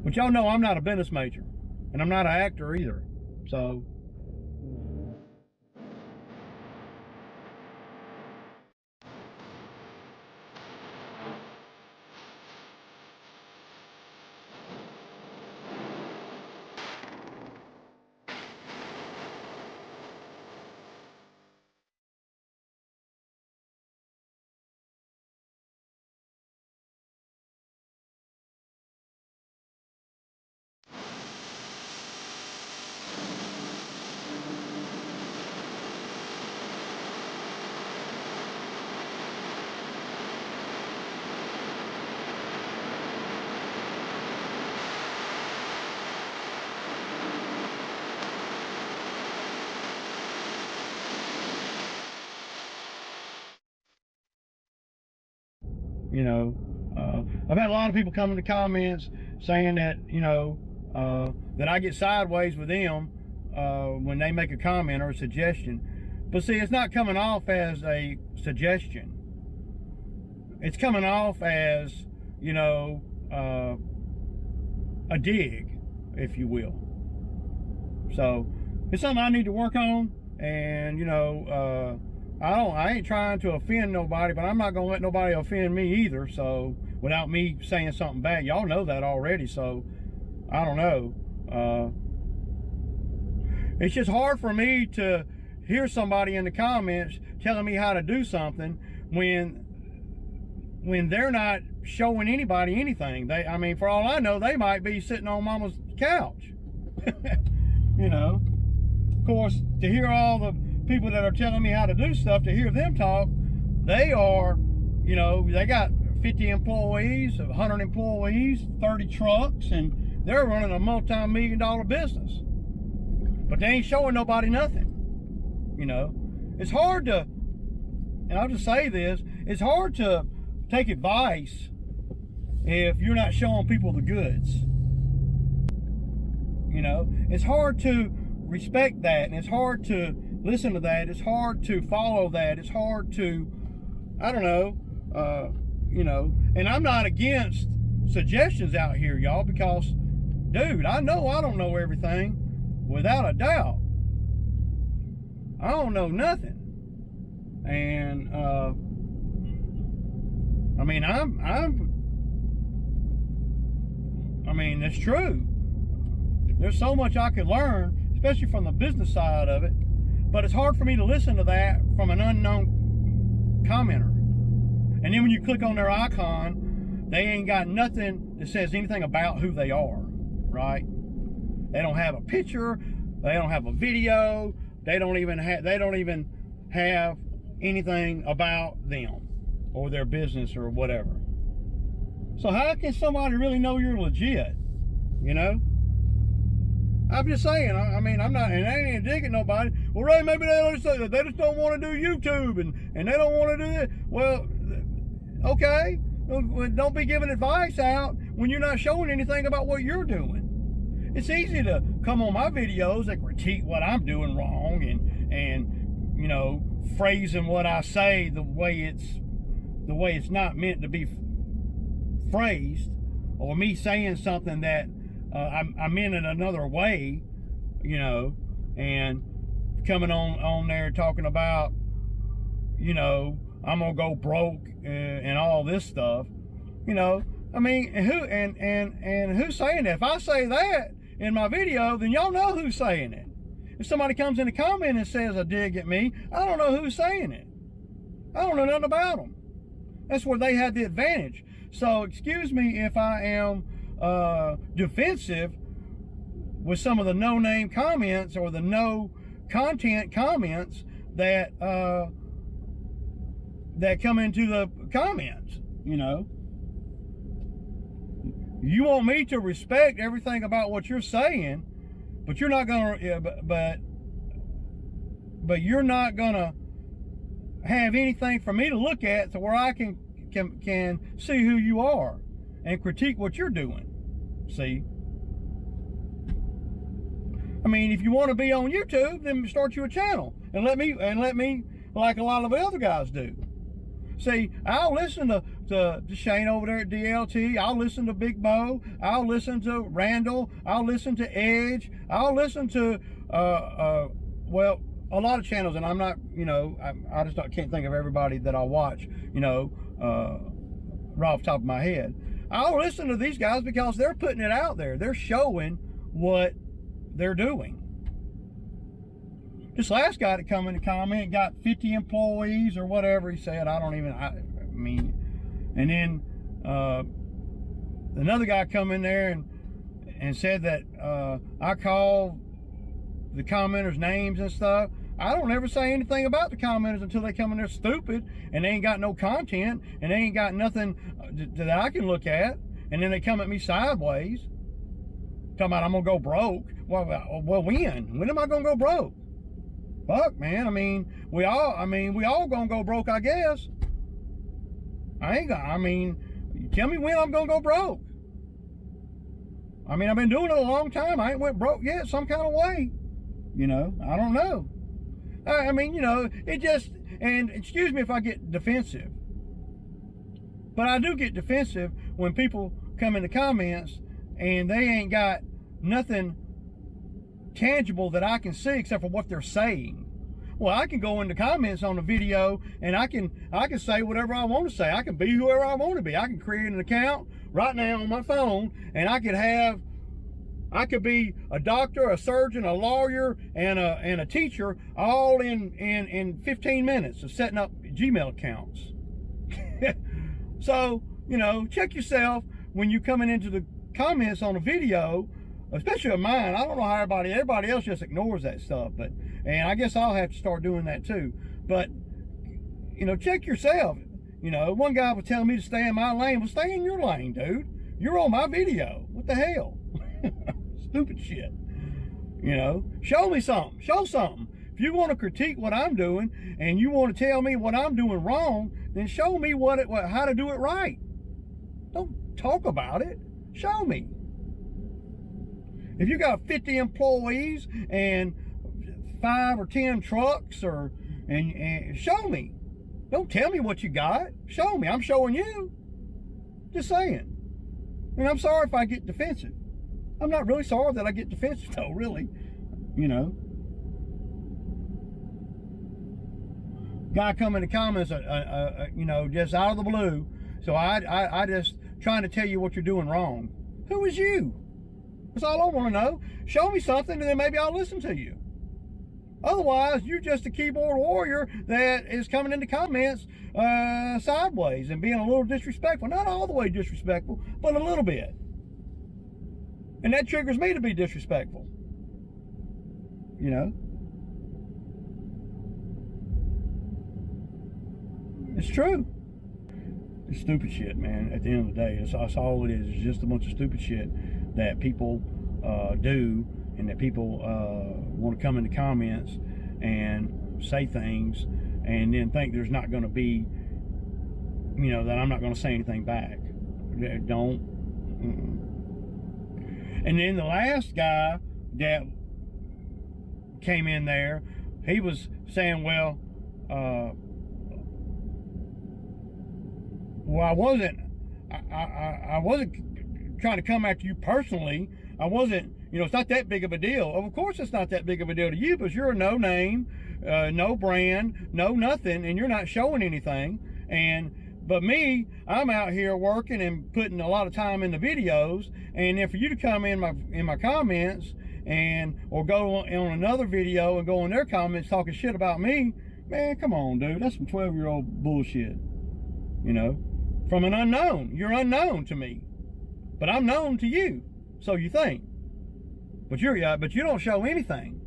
But y'all know I'm not a business major, and I'm not an actor either. So you know, I've had a lot of people come in the comments saying that, you know, that I get sideways with them when they make a comment or a suggestion. But see, it's not coming off as a suggestion. It's coming off as, you know, a dig, if you will. So it's something I need to work on, and you know, I ain't trying to offend nobody, but I'm not gonna let nobody offend me either. So without me saying something bad, y'all know that already. So I don't know. It's just hard for me to hear somebody in the comments telling me how to do something when they're not showing anybody anything. I mean, for all I know, they might be sitting on mama's couch. You know, of course, to hear all the people that are telling me how to do stuff, to hear them talk, they are, you know, they got 50 employees, 100 employees, 30 trucks, and they're running a multi-million-dollar business. But they ain't showing nobody nothing. You know, it's hard to, and I'll just say this, it's hard to take advice if you're not showing people the goods. You know, it's hard to respect that, and it's hard to listen to that. It's hard to follow that. It's hard to, I don't know, you know, and I'm not against suggestions out here, y'all, because, dude, I know I don't know everything without a doubt. I don't know nothing. And, I mean, I mean, it's true. There's so much I could learn, especially from the business side of it, but it's hard for me to listen to that from an unknown commenter. And then when you click on their icon, they ain't got nothing that says anything about who they are, right? They don't have a picture, they don't have a video, they don't even have anything about them or their business or whatever. So how can somebody really know you're legit, you know? I'm just saying, I mean, I'm not, and I ain't digging nobody. Well, Ray, maybe they just don't want to do YouTube and they don't want to do that. Well, okay, don't be giving advice out when you're not showing anything about what you're doing. It's easy to come on my videos and critique what I'm doing wrong and you know, phrasing what I say the way it's not meant to be phrased, or me saying something that I meant it another way, you know, and coming on there talking about, you know, I'm gonna go broke and all this stuff, you know. I mean, who's saying that? If I say that in my video, then y'all know who's saying it. If somebody comes in the comment and says a dig at me, I don't know who's saying it. I don't know nothing about them. That's where they had the advantage. So excuse me if I am defensive with some of the no-name comments or the no-content comments that that come into the comments, you know. You want me to respect everything about what you're saying, but you're not gonna, but you're not gonna have anything for me to look at to where I can see who you are and critique what you're doing. See, I mean, if you want to be on YouTube, then start you a channel and let me like a lot of the other guys do. See, I'll listen to Shane over there at DLT. I'll listen to Big Bo. I'll listen to Randall. I'll listen to Edge. I'll listen to, well, a lot of channels, and I'm not, you know, I just can't think of everybody that I watch, you know, right off the top of my head. I'll listen to these guys because they're putting it out there. They're showing what they're doing. This last guy that come in to comment got 50 employees or whatever he said. I mean, and then another guy come in there and said that I call the commenters names and stuff. I don't ever say anything about the commenters until they come in there stupid and they ain't got no content and they ain't got nothing that I can look at, and then they come at me sideways talking about I'm gonna go broke. Well, when am I gonna go broke? Fuck, man. I mean, we all gonna go broke, I guess. Tell me when I'm gonna go broke. I mean, I've been doing it a long time. I ain't went broke yet, some kind of way. You know, I don't know. I mean, you know, it just, and excuse me if I get defensive, but I do get defensive when people come in the comments and they ain't got nothing tangible that I can see except for what they're saying. Well, I can go in the comments on the video and I can say whatever I want to say. I can be whoever I want to be. I can create an account right now on my phone, and I could be a doctor, a surgeon, a lawyer, and a teacher, all in 15 minutes of setting up Gmail accounts. So, you know, check yourself when you're coming into the comments on a video, especially of mine. I don't know how everybody else just ignores that stuff, and I guess I'll have to start doing that too. But, you know, check yourself. You know, one guy was telling me to stay in my lane. Well, stay in your lane, dude. You're on my video. What the hell? Stupid shit. You know, show me something. Show something. If you want to critique what I'm doing and you want to tell me what I'm doing wrong, then show me how to do it right. Don't talk about it. Show me. If you got 50 employees and 5 or 10 trucks, and show me. Don't tell me what you got. Show me. I'm showing you. Just saying. And I'm sorry if I get defensive. I'm not really sorry that I get defensive, though, really. You know. Guy come in the comments, you know, just out of the blue. So I just trying to tell you what you're doing wrong. Who is you? That's all I want to know. Show me something, and then maybe I'll listen to you. Otherwise, you're just a keyboard warrior that is coming into comments sideways and being a little disrespectful. Not all the way disrespectful, but a little bit. And that triggers me to be disrespectful. You know? It's true. It's stupid shit, man. At the end of the day, that's all it is. It's just a bunch of stupid shit that people do, and that people want to come in the comments and say things and then think there's not going to be, you know, that I'm not going to say anything back. Don't. And then the last guy that came in there, he was saying, well, I wasn't trying to come after you personally. I wasn't, you know, it's not that big of a deal. Of course it's not that big of a deal to you, because you're a no name, no brand, no nothing, and you're not showing anything. But me, I'm out here working and putting a lot of time in the videos, and then for you to come in my comments or go on another video and go in their comments talking shit about me, man, come on, dude. That's some 12-year-old bullshit. You know? From an unknown. You're unknown to me. But I'm known to you. So you think. But you don't show anything.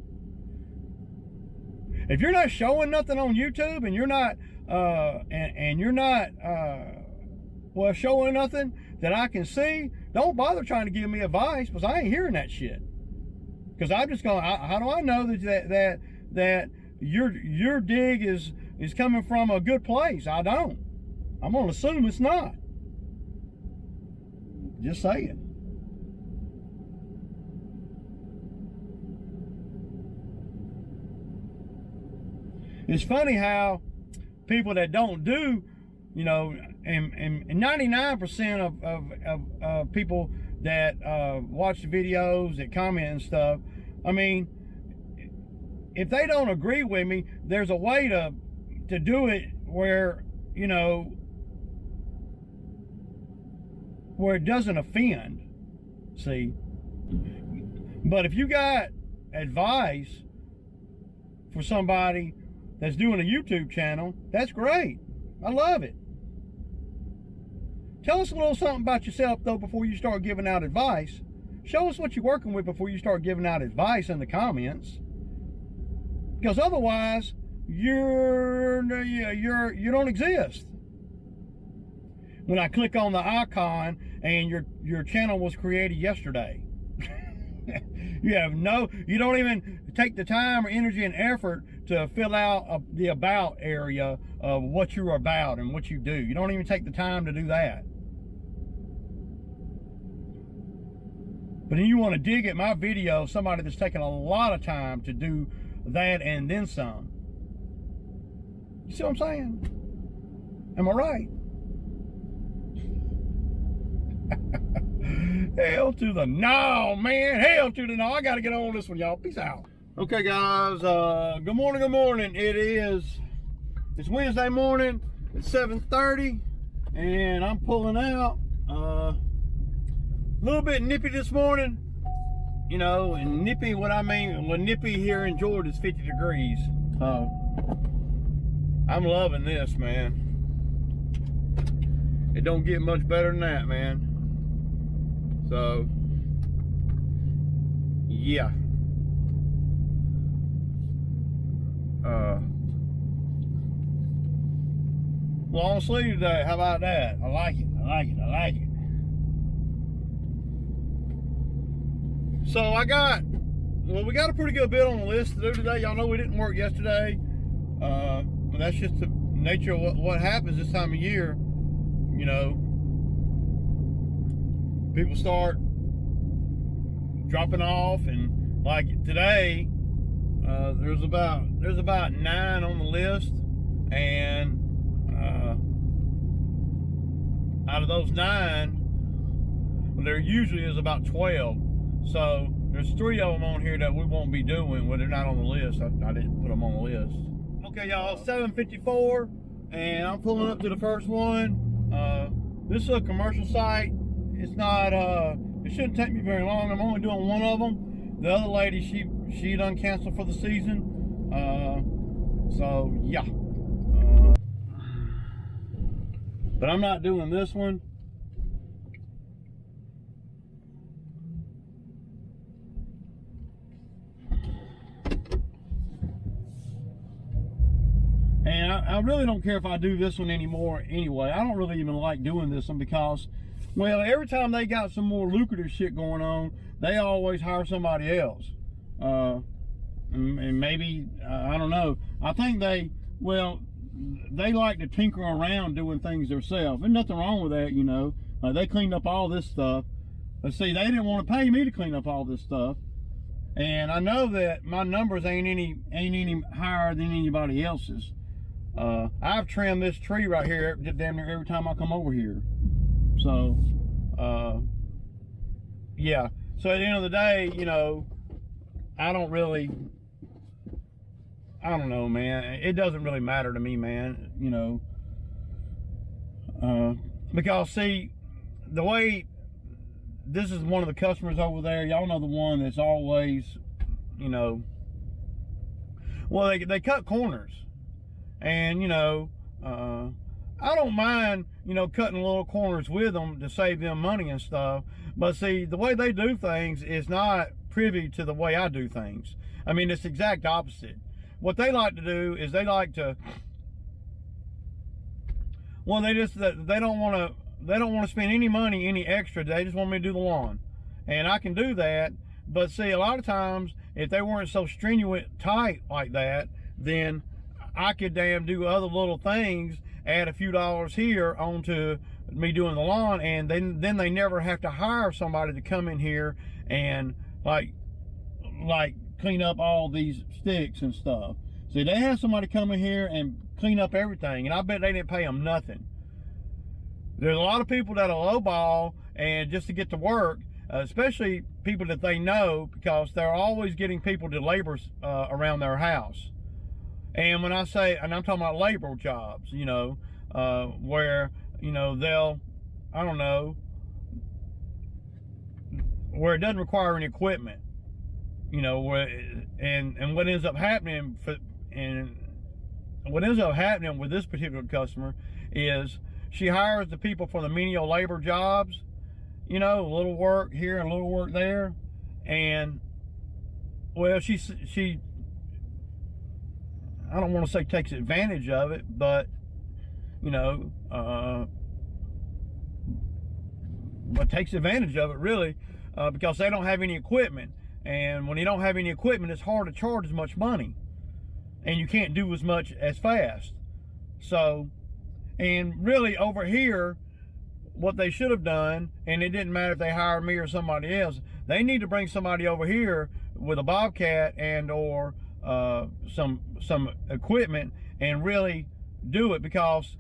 If you're not showing nothing on YouTube and you're not showing nothing that I can see, don't bother trying to give me advice, because I ain't hearing that shit. Because I'm just going, how do I know that your dig is coming from a good place? I don't. I'm gonna assume it's not. Just saying. It's funny how people that don't do you know, and 99% of people that watch the videos, that comment and stuff, I mean, if they don't agree with me, there's a way to do it where, you know, where it doesn't offend, see. But if you got advice for somebody that's doing a YouTube channel, that's great. I love it. Tell us a little something about yourself, though, before you start giving out advice. Show us what you're working with before you start giving out advice in the comments. Because otherwise, you don't exist. When I click on the icon and your channel was created yesterday. You don't even take the time or energy and effort to fill out the about area of what you're about and what you do. You don't even take the time to do that. But then you want to dig at my video, somebody that's taking a lot of time to do that and then some. You see what I'm saying? Am I right? Hell to the no, man. Hell to the no. I got to get on this one, y'all. Peace out. Okay, guys. Good morning. Good morning. It's Wednesday morning. It's 7:30, and I'm pulling out. A little bit nippy this morning. You know, and nippy, what I mean, well, nippy here in Georgia is 50 degrees. I'm loving this, man. It don't get much better than that, man. So, yeah. Long sleeve today. How about that? I like it. I like it. I like it. So we got a pretty good bit on the list to do today. Y'all know we didn't work yesterday. But that's just the nature of what happens this time of year. You know, people start dropping off, and like today, there's about 9 on the list, and out of those 9, there usually is about 12. So there's 3 of them on here that we won't be doing. Well, they're not on the list. I didn't put them on the list. Okay, y'all, 7:54, and I'm pulling up to the first one. This is a commercial site. It's not, it shouldn't take me very long. I'm only doing one of them. The other lady, she done canceled for the season. So yeah. But I'm not doing this one. And I really don't care if I do this one anymore anyway. I don't really even like doing this one because, well, every time they got some more lucrative shit going on, they always hire somebody else. And maybe, I don't know. I think they like to tinker around doing things themselves. There's nothing wrong with that, you know. They cleaned up all this stuff. But see, they didn't want to pay me to clean up all this stuff. And I know that my numbers ain't any higher than anybody else's. I've trimmed this tree right here damn near every time I come over here. So, yeah. So at the end of the day, you know, I don't know, man. It doesn't really matter to me, man, you know. Because, see, the way, this is one of the customers over there. Y'all know the one that's always, you know, well, they cut corners. And, you know, I don't mind, you know, cutting little corners with them to save them money and stuff. But see, the way they do things is not privy to the way I do things. I mean, it's the exact opposite. What they like to do is they like to, well, they don't want to spend any money, any extra. They just want me to do the lawn. And I can do that. But see, a lot of times, if they weren't so strenuous tight like that, then I could damn do other little things, add a few dollars here onto me doing the lawn, and then they never have to hire somebody to come in here and like clean up all these sticks and stuff. See, they have somebody come in here and clean up everything, and I bet they didn't pay them nothing. There's a lot of people that'll lowball and just to get to work, especially people that they know, because they're always getting people to labor around their house. And when I say, and I'm talking about labor jobs, you know, where, you know, they'll, I don't know, where it doesn't require any equipment, you know, where, and what ends up happening what ends up happening with this particular customer is she hires the people for the menial labor jobs, you know, a little work here and a little work there. And well, she I don't want to say takes advantage of it, but you know, but takes advantage of it really, because they don't have any equipment. And when you don't have any equipment, it's hard to charge as much money, and you can't do as much as fast. So, and really over here, what they should have done, and it didn't matter if they hired me or somebody else, they need to bring somebody over here with a bobcat and or some equipment and really do it, because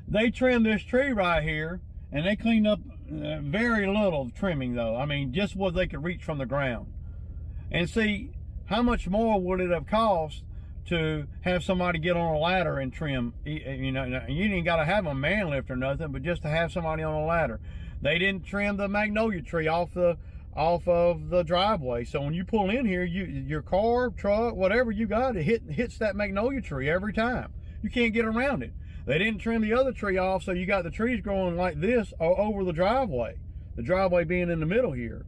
they trimmed this tree right here and they cleaned up very little trimming though. I mean, just what they could reach from the ground. And see, how much more would it have cost to have somebody get on a ladder and trim? You know, you ain't got to have a man lift or nothing, but just to have somebody on a ladder. They didn't trim the magnolia tree off of the driveway. So when you pull in here, your car, truck, whatever you got, it hits that magnolia tree every time. You can't get around it. They didn't trim the other tree off, so you got the trees growing like this over the driveway being in the middle here.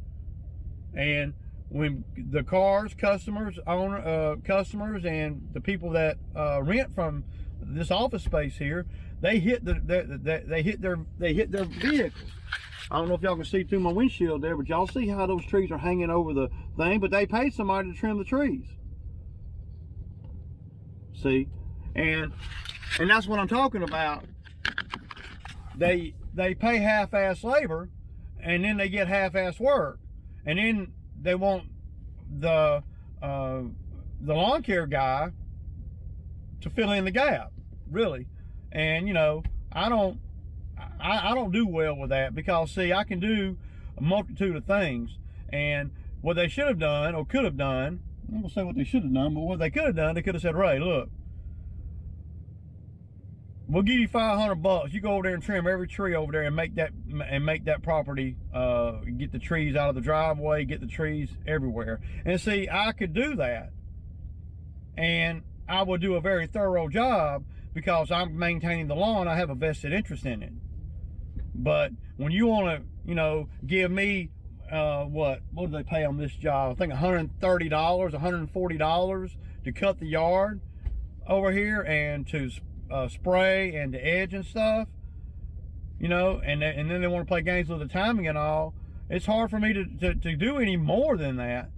And when the cars, customers, and the people that rent from this office space here, they hit their vehicles. I don't know if y'all can see through my windshield there, but y'all see how those trees are hanging over the thing, but they paid somebody to trim the trees. See? And that's what I'm talking about. They pay half-ass labor, and then they get half-ass work, and then they want the lawn care guy to fill in the gap, really. And you know, I don't do well with that, because see, I can do a multitude of things, and what they should have done or could have done, I'm gonna say what they should have done, but what they could have done, they could have said, Ray, look, we'll give you $500. You go over there and trim every tree over there and make that property, get the trees out of the driveway, get the trees everywhere. And see, I could do that, and I would do a very thorough job, because I'm maintaining the lawn. I have a vested interest in it. But when you want to, you know, give me what do they pay on this job? I think $130, $140 to cut the yard over here, and to spray and to edge and stuff, you know, and then they want to play games with the timing and all. It's hard for me to do any more than that,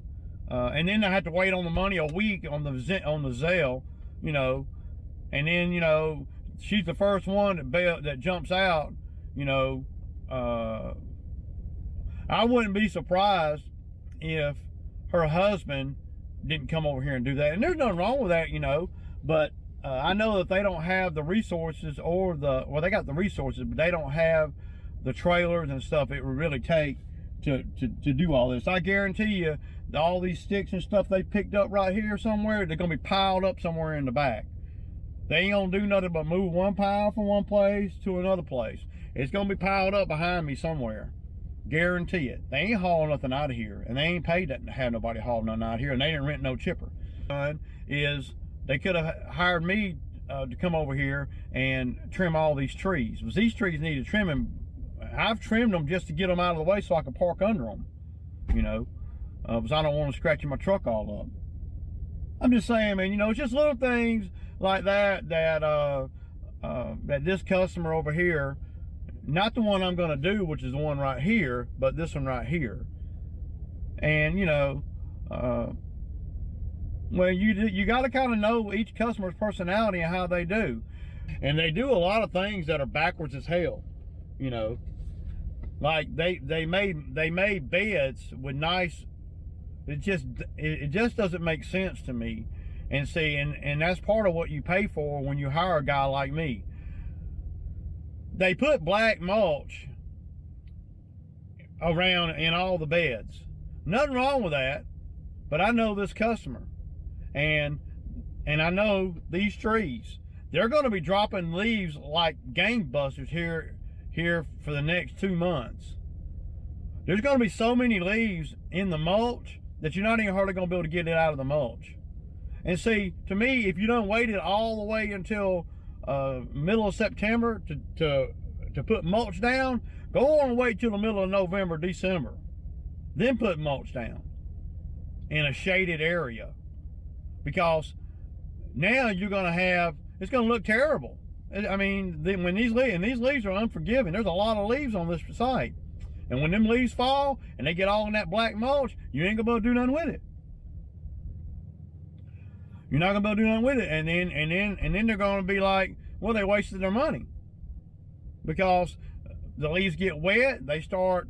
and then I have to wait on the money a week on the Zelle, you know, and then, you know, she's the first one that jumps out, you know. I wouldn't be surprised if her husband didn't come over here and do that, and there's nothing wrong with that, you know, but I know that they don't have the resources well, they got the resources, but they don't have the trailers and stuff it would really take to do all this. I guarantee you, all these sticks and stuff they picked up right here somewhere, they're gonna be piled up somewhere in the back. They ain't gonna do nothing but move one pile from one place to another place. It's gonna be piled up behind me somewhere. Guarantee it. They ain't hauling nothing out of here, and they ain't paid to have nobody haul nothing out of here, and they didn't rent no chipper. Is they could have hired me to come over here and trim all these trees. Because these trees needed trimming. I've trimmed them just to get them out of the way so I can park under them, you know, because I don't want to scratch my truck all up. I'm just saying, man, you know, it's just little things like that that this customer over here, not the one I'm going to do, which is the one right here, but this one right here. And, you know, well, you got to kind of know each customer's personality and how they do. And they do a lot of things that are backwards as hell, you know. Like they made beds with nice, it just doesn't make sense to me. And see, and that's part of what you pay for when you hire a guy like me. they put black mulch around in all the beds. Nothing wrong with that, but I know this customer, and I know these trees. They're going to be dropping leaves like gangbusters here for the next 2 months. There's going to be so many leaves in the mulch that you're not even hardly going to be able to get it out of the mulch. And see, to me, if you don't wait it all the way until middle of September to put mulch down, go on and wait till the middle of November, December. Then put mulch down in a shaded area. Because now you're going to have, it's going to look terrible. I mean, when these leaves are unforgiving. There's a lot of leaves on this site. And when them leaves fall and they get all in that black mulch, you ain't going to be able to do nothing with it. You're not going to be able to do nothing with it. And then they're going to be like, well, they wasted their money. Because the leaves get wet, they start,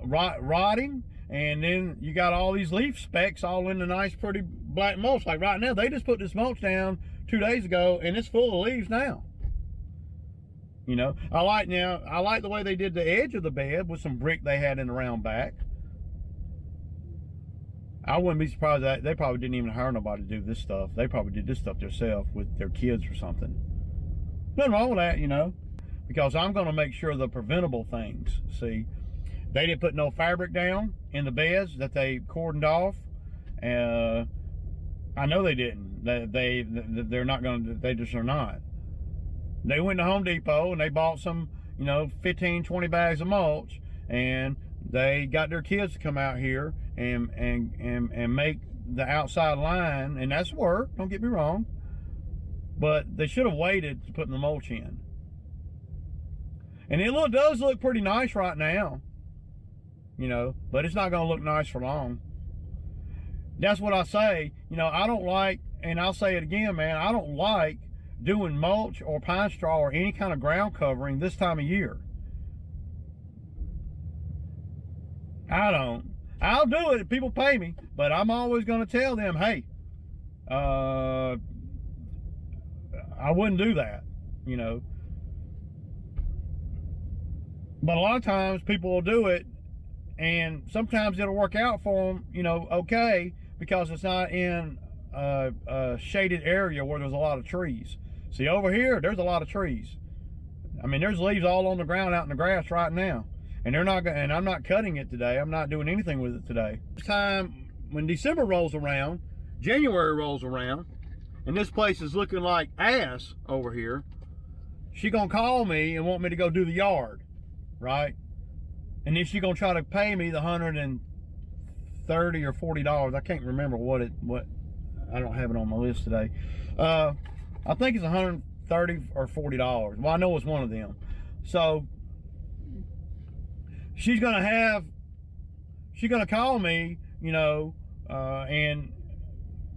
rotting, and then you got all these leaf specks all in the nice, pretty black mulch. Like right now, they just put this mulch down 2 days ago, and it's full of leaves now. I like the way they did the edge of the bed with some brick they had in the round back. I wouldn't be surprised that they probably didn't even hire nobody to do this stuff. They probably did this stuff themselves with their kids or something. Nothing wrong with that, because I'm going to make sure the preventable things. See, they didn't put no fabric down in the beds that they cordoned off. I know they didn't. They're not going to. They just are not. They went to Home Depot and they bought some, 15, 20 bags of mulch, and they got their kids to come out here and make the outside line, and that's work. Don't get me wrong, but they should have waited to put the mulch in. And it does look pretty nice right now, but it's not going to look nice for long. That's what I say. I don't like, and I'll say it again, man, I don't like doing mulch or pine straw or any kind of ground covering this time of year. I don't. I'll do it if people pay me, but I'm always going to tell them, hey, I wouldn't do that, But a lot of times people will do it, and sometimes it'll work out for them, okay, because it's not in a shaded area where there's a lot of trees. See, over here, there's a lot of trees. I mean, there's leaves all on the ground out in the grass right now. And I'm not cutting it today. I'm not doing anything with it today. This time, when December rolls around, January rolls around, and this place is looking like ass over here, she gonna call me and want me to go do the yard, right? And then she gonna try to pay me the $130 or $40. I can't remember what I don't have it on my list today. I think it's $130 or $40. Well, I know it's one of them. So she's gonna call me, and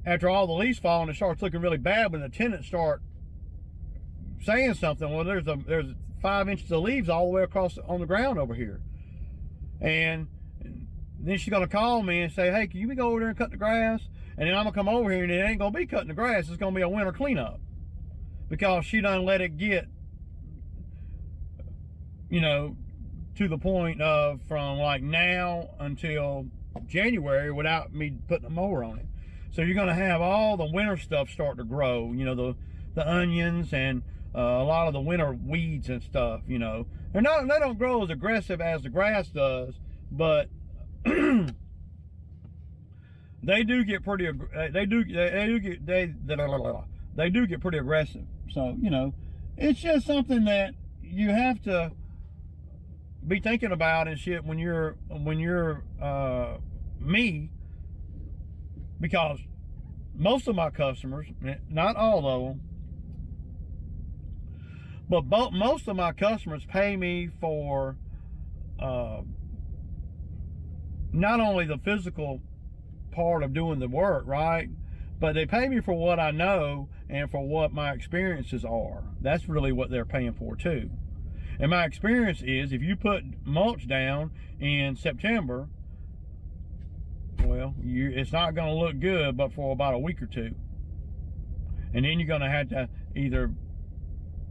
after all the leaves fall and it starts looking really bad, when the tenants start saying something, well, there's 5 inches of leaves all the way across on the ground over here. And then she's gonna call me and say, hey, can you go over there and cut the grass? And then I'm gonna come over here and it ain't gonna be cutting the grass, it's gonna be a winter cleanup. Because she done let it get, to the point of from like now until January without me putting a mower on it. So you're gonna have all the winter stuff start to grow, the onions and a lot of the winter weeds and stuff, they don't grow as aggressive as the grass does, but they do get pretty aggressive. So, it's just something that you have to be thinking about and shit when you're me, because most of my customers, not all of them, but most of my customers pay me for not only the physical part of doing the work, right? But they pay me for what I know and for what my experiences are. That's really what they're paying for too. And my experience is, if you put mulch down in September, well, it's not going to look good, but for about a week or two. And then you're going to have to either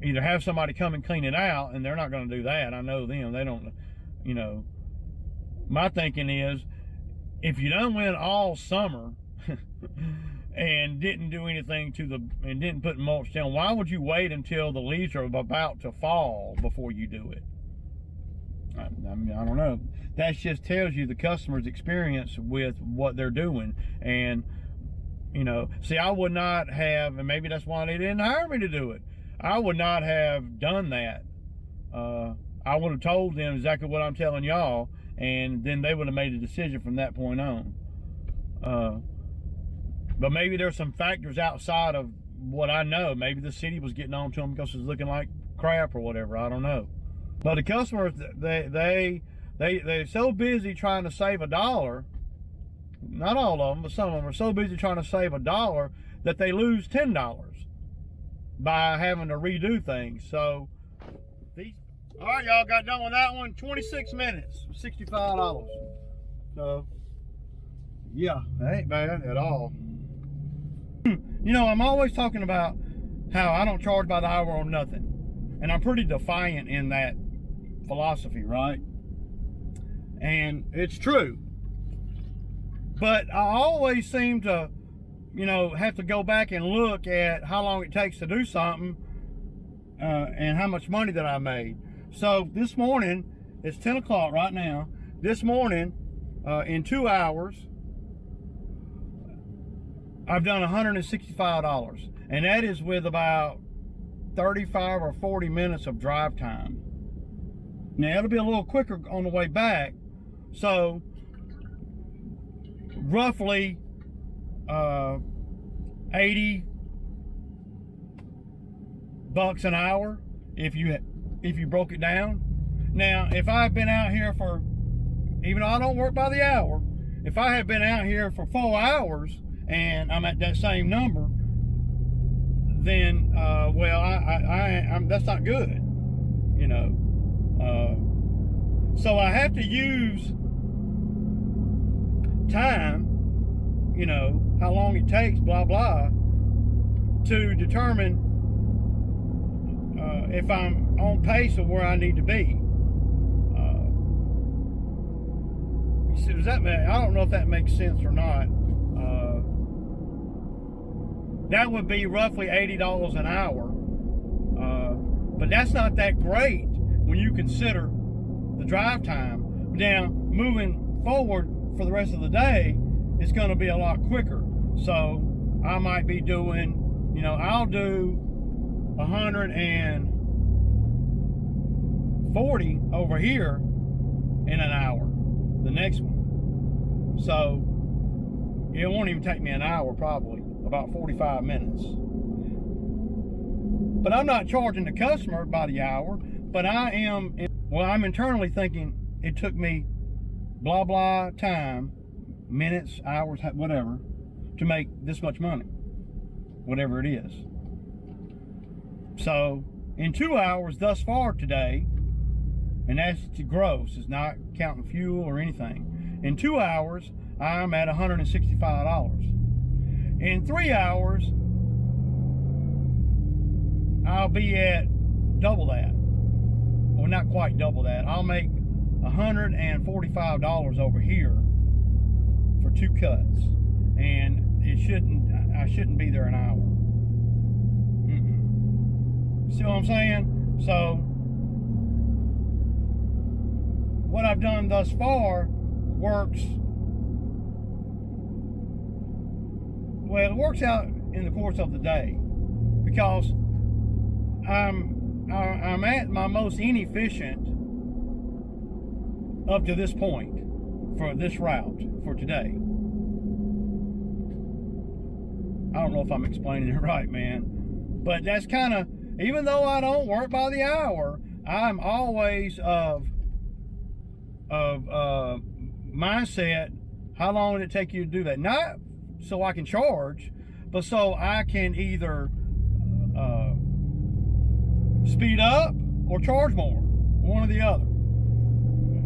either have somebody come and clean it out, and they're not going to do that. I know them. They don't, you know. My thinking is, if you done went all summer and didn't do anything and didn't put mulch down, why would you wait until the leaves are about to fall before you do it? I mean, I don't know. That just tells you the customer's experience with what they're doing. And, you know, see, I would not have, and maybe that's why they didn't hire me to do it. I would not have done that. I would have told them exactly what I'm telling y'all, and then they would have made a decision from that point on. But maybe there's some factors outside of what I know. Maybe the city was getting on to them because it was looking like crap or whatever. I don't know. But the customers, they're so busy trying to save $1. Not all of them, but some of them are so busy trying to save $1 that they lose $10 by having to redo things. So, all right, y'all, got done with that one. 26 minutes, $65. So, yeah, that ain't bad at all. You know, I'm always talking about how I don't charge by the hour on nothing. And I'm pretty defiant in that philosophy, right? And it's true. But I always seem to, you know, have to go back and look at how long it takes to do something and how much money that I made. So this morning, it's 10 o'clock right now. This morning, in 2 hours, I've done $165. And that is with about 35 or 40 minutes of drive time. Now, it'll be a little quicker on the way back. So, roughly 80 bucks an hour if you broke it down. Now, if I've been out here for, even though I don't work by the hour, if I had been out here for 4 hours and I'm at that same number, then well, I'm that's not good, you know. So I have to use time, you know, how long it takes, blah blah, to determine if I'm on pace of where I need to be. Does that make, I don't know if that makes sense or not. That would be roughly $80 an hour, but that's not that great when you consider the drive time. Now, moving forward for the rest of the day, it's going to be a lot quicker. So I might be doing, you know, I'll do 140 over here in an hour, the next one. So it won't even take me an hour, probably about 45 minutes. But I'm not charging the customer by the hour, but I am, well, I'm internally thinking it took me blah blah time, minutes, hours, whatever, to make this much money, whatever it is. So in 2 hours thus far today, and that's the gross, it's not counting fuel or anything. In 2 hours, I'm at $165. In 3 hours, I'll be at double that. Well, not quite double that. I'll make $145 over here for 2 cuts, and I shouldn't be there an hour. See what I'm saying? So what I've done thus far works. Well, it works out in the course of the day, because I'm at my most inefficient up to this point for this route for today. I don't know if I'm explaining it right, man, but that's kind of, even though I don't work by the hour, I'm always of mindset, how long would it take you to do that? Not so I can charge, but so I can either speed up or charge more, one or the other.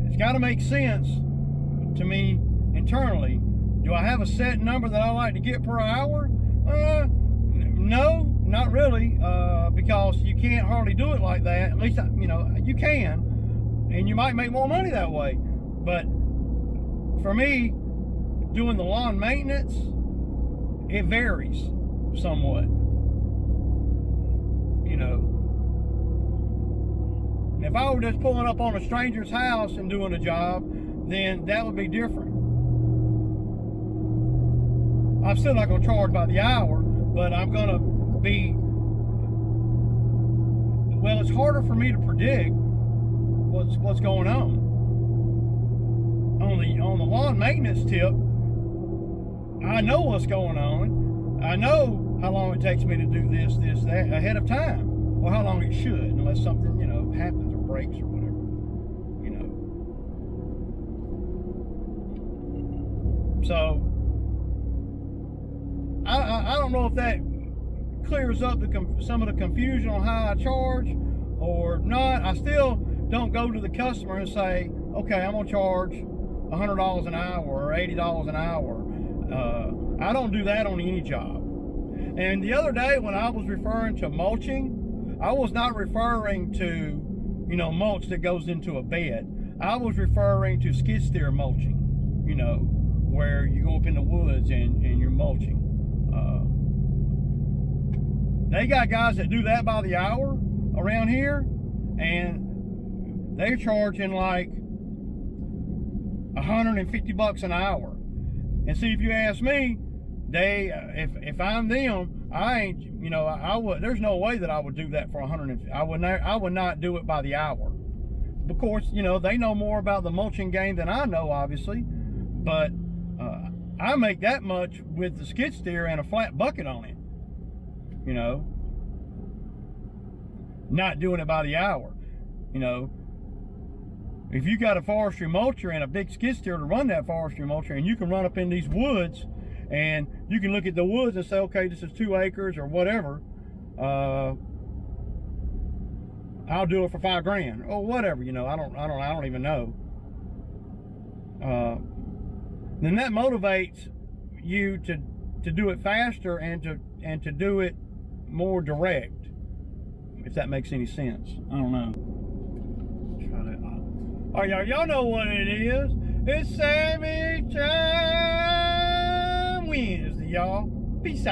It's got to make sense to me internally. Do I have a set number that I like to get per hour? No, not really, because you can't hardly do it like that. At least, you know, you can, and you might make more money that way. But for me, doing the lawn maintenance, it varies somewhat. You know, if I were just pulling up on a stranger's house and doing a job, then that would be different. I'm still not going to charge by the hour, but I'm going to be, well, it's harder for me to predict what's going on. On the lawn maintenance tip, I know what's going on. I know how long it takes me to do this, that ahead of time, or how long it should, unless something, you know, happens or breaks or whatever, you know. So I don't know if that clears up some of the confusion on how I charge or not. I still don't go to the customer and say, okay, I'm gonna charge $100 an hour or $80 an hour. I don't do that on any job. And the other day when I was referring to mulching, I was not referring to, you know, mulch that goes into a bed. I was referring to skid steer mulching, you know, where you go up in the woods and you're mulching. They got guys that do that by the hour around here, and they're charging like $150 an hour. And see, if you ask me, they if I'm them, I ain't, you know, I would, there's no way that I would do that for 150. I would not do it by the hour. Of course, you know, they know more about the mulching game than I know, obviously, but I make that much with the skid steer and a flat bucket on it, you know, not doing it by the hour. You know, if you got a forestry mulcher and a big skid steer to run that forestry mulcher, and you can run up in these woods and you can look at the woods and say, okay, this is 2 acres or whatever, I'll do it for $5,000 or whatever, you know. I don't even know. Then that motivates you to do it faster and to do it more direct, if that makes any sense. I don't know. All right, y'all know what it is. It's Sammy Time Wednesday, y'all. Peace out.